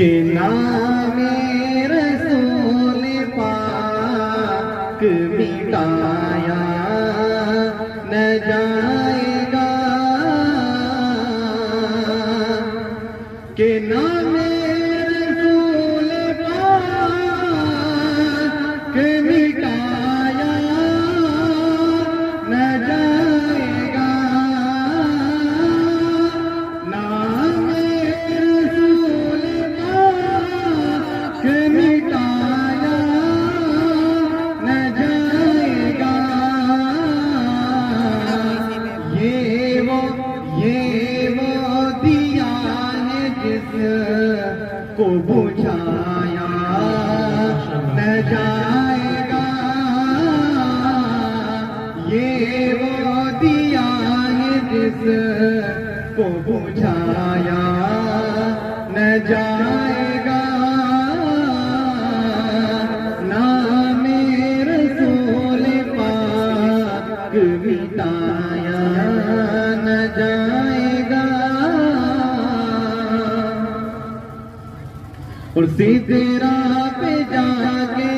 के नामे रसूल पाक मिटाया न जाएगा, के नामे रसूल पाक मिटाया न जाएगा, नामे रसूल पाक मिटाया न जाएगा। ये वो दिया है जिसको बुझाया न जाएगा, ये वो दिया है जिसको बुझाया न जाएगा, नामे रसूल पाक मिटाया न जाएगा। और सिदरा पे जाके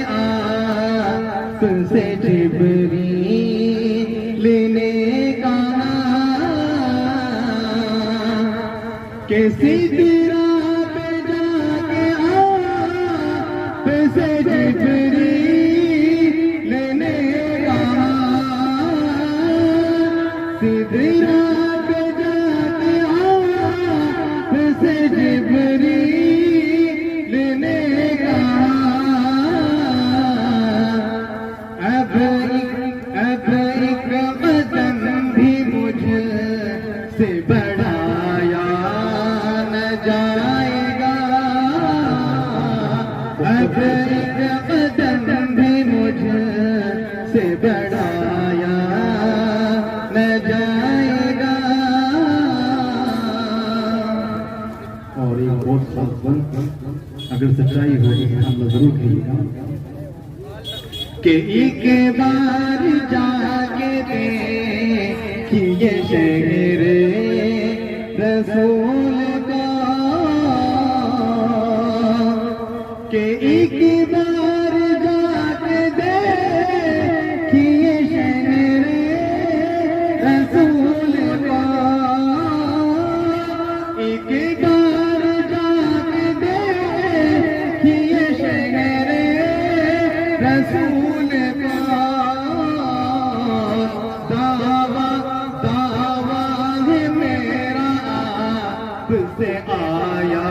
तुमसे जिब्रील लेने का के सिदरा पे जाके तुमसे जिब्रील लेने का, सिदरा पे जाके तुमसे जिब्रील लेने का। अब एक कदम भी मुझसे बढ़ाया न जाएगा, अब एक कदम भी मुझसे बढ़ाया न जाएगा। और एक बहुत साफ बंद, अगर सच्चाई होगी हम जरूर कहिएगा कि एक बार जाके देखिए शहर रसूल का, कि एक बार जाके देखिए शहर रसूल का, एक बार जाके देखिए शहर रसूल का। दावा है मेरा आपसे आया